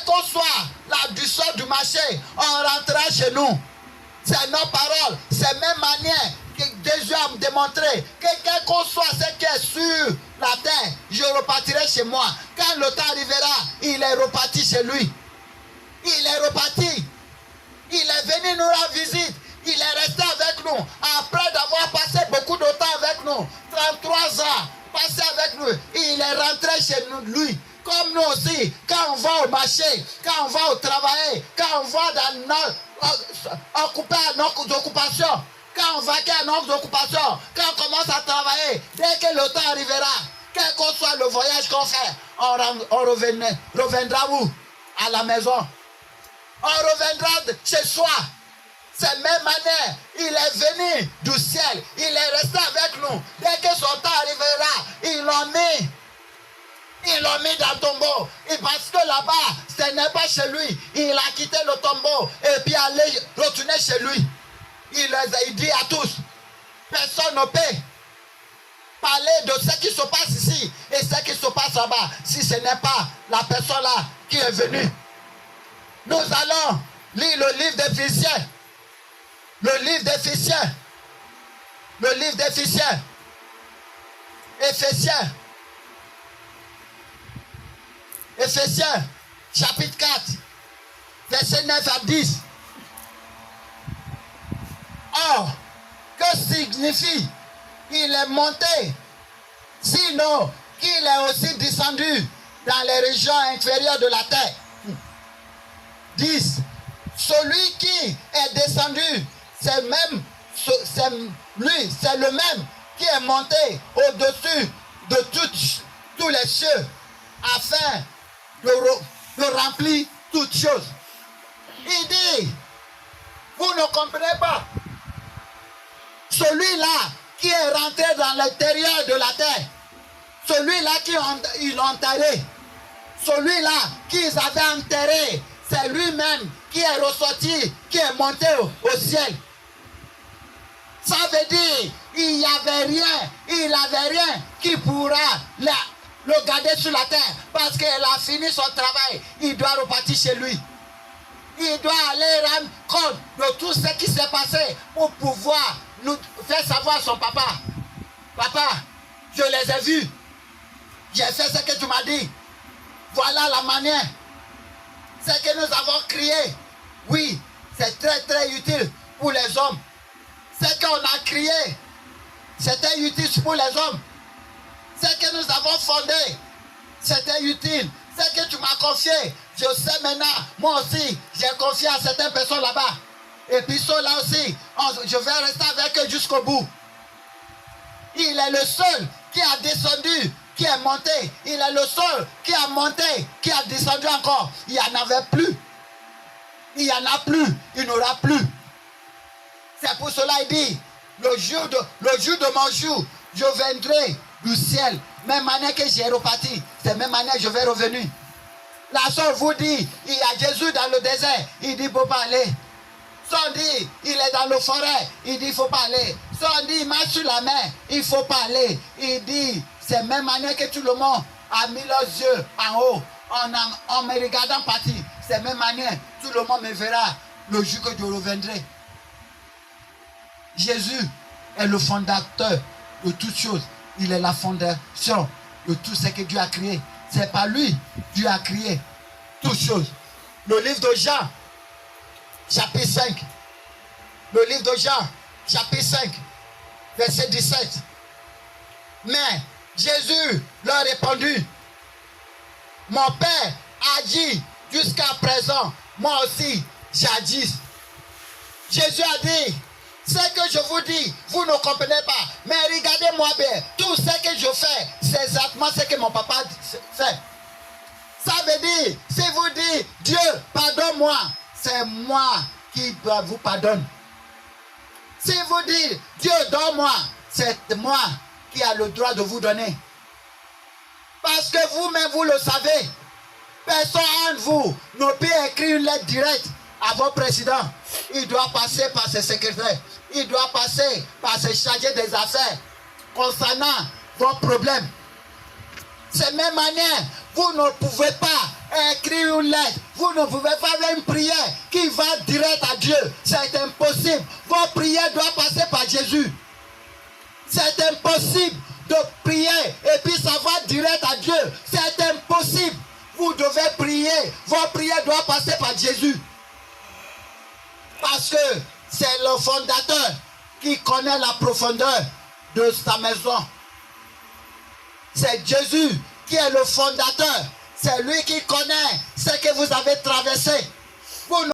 quel qu'on soit là du sort du marché, on rentrera chez nous. C'est nos paroles, c'est même manière que Jésus a démontré que quel qu'on soit ce qui est sur la terre, je repartirai chez moi. Quand le temps arrivera, il est reparti chez lui. Il est reparti. Il est venu nous rendre visite. Il est resté avec nous. Après d'avoir passé beaucoup de temps avec nous, 33 ans, passé avec nous, il est rentré chez nous, lui. Comme nous aussi, quand on va au marché, quand on va au travail, quand on va dans occuper nos occupations, quand on va à nos occupations, quand on commence à travailler, dès que le temps arrivera, quel que soit le voyage qu'on fait, on reviendra où? À la maison. On reviendra chez soi. C'est la même manière, il est venu du ciel, il est resté avec nous. Dès que son temps arrivera, ils l'ont mis dans le tombeau. Et parce que là-bas, ce n'est pas chez lui. Il a quitté le tombeau et puis allé retourner chez lui. Il dit à tous, personne ne peut parler de ce qui se passe ici et ce qui se passe là-bas si ce n'est pas la personne là qui est venue. Nous allons lire le livre d'Éphésiens. Le livre d'Éphésiens. Le livre d'Éphésiens. Éphésiens. Éphésiens, chapitre 4, verset 9 à 10. Or, que signifie il est monté, sinon qu'il est aussi descendu dans les régions inférieures de la terre. 10. Celui qui est descendu, c'est le même qui est monté au-dessus de tous les cieux, afin de remplir toutes choses. Il dit, vous ne comprenez pas, celui-là qui est rentré dans l'intérieur de la terre, celui-là qu'ils ont enterré, celui-là qu'ils avaient enterré, c'est lui-même qui est ressorti, qui est monté au ciel. Ça veut dire, il n'avait rien qui pourra le garder sur la terre, parce qu'il a fini son travail, il doit repartir chez lui. Il doit aller rendre compte de tout ce qui s'est passé pour pouvoir nous faire savoir son papa. Papa, je les ai vus. J'ai fait ce que tu m'as dit. Voilà la manière. Ce que nous avons crié, oui, c'est très très utile pour les hommes. Ce qu'on a crié, c'était utile pour les hommes. Ce que nous avons fondé, c'était utile. Ce que tu m'as confié, je sais maintenant, moi aussi, j'ai confié à certaines personnes là-bas. Et puis ceux-là aussi, je vais rester avec eux jusqu'au bout. Il est le seul qui a descendu, qui est monté. Il est le seul qui a monté, qui a descendu encore. Il n'y en avait plus. Il n'y en a plus. Il n'y aura plus. C'est pour cela qu'il dit, le jour de mon jour, je viendrai du ciel. Même année que j'ai reparti, c'est même année que je vais revenir. La soeur vous dit, il y a Jésus dans le désert, il dit, il ne faut pas aller. Si on dit, il est dans le forêt, il dit, il ne faut pas aller. Si on dit, il marche sur la mer, il ne faut pas aller. Il dit, c'est même année que tout le monde a mis leurs yeux en haut, en me regardant partir. C'est même année, tout le monde me verra le jour que je reviendrai. Jésus est le fondateur de toutes choses. Il est la fondation de tout ce que Dieu a créé. C'est pas lui, Dieu a créé toutes choses. Le livre de Jean, chapitre 5. Le livre de Jean, chapitre 5, verset 17. Mais Jésus leur répondit, mon Père a dit jusqu'à présent, moi aussi jadis. Jésus a dit, ce que je vous dis, vous ne comprenez pas. Mais regardez-moi bien. Tout ce que je fais, c'est exactement ce que mon papa fait. Ça veut dire, si vous dites, Dieu, pardonne-moi, c'est moi qui vous pardonne. Si vous dites, Dieu, donne-moi, c'est moi qui a le droit de vous donner. Parce que vous-même, vous le savez. Personne de vous ne peut écrire une lettre directe à votre président. Il doit passer par ses secrétaires. Il doit passer par ses chargés des affaires concernant vos problèmes. C'est la même manière, vous ne pouvez pas écrire une lettre. Vous ne pouvez pas faire une prière qui va direct à Dieu. C'est impossible. Vos prières doivent passer par Jésus. C'est impossible de prier et puis ça va direct à Dieu. C'est impossible. Vous devez prier. Vos prières doivent passer par Jésus. Parce que c'est le fondateur qui connaît la profondeur de sa maison. C'est Jésus qui est le fondateur. C'est lui qui connaît ce que vous avez traversé.